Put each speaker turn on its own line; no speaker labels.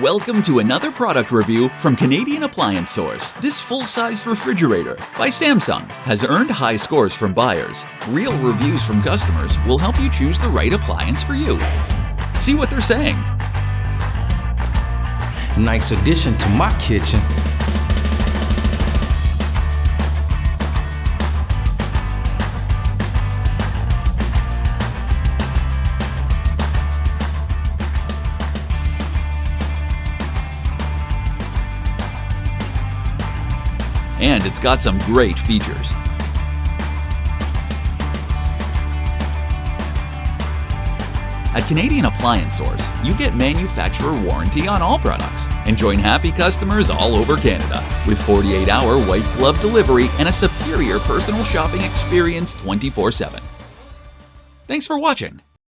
Welcome to another product review from Canadian Appliance Source. This full-size refrigerator by Samsung has earned high scores from buyers. Real reviews from customers will help you choose the right appliance for you. See what they're saying.
Nice addition to my kitchen.
And it's got some great features. At Canadian Appliance Source, you get manufacturer warranty on all products and join happy customers all over Canada with 48-hour white glove delivery and a superior personal shopping experience 24/7. Thanks for watching.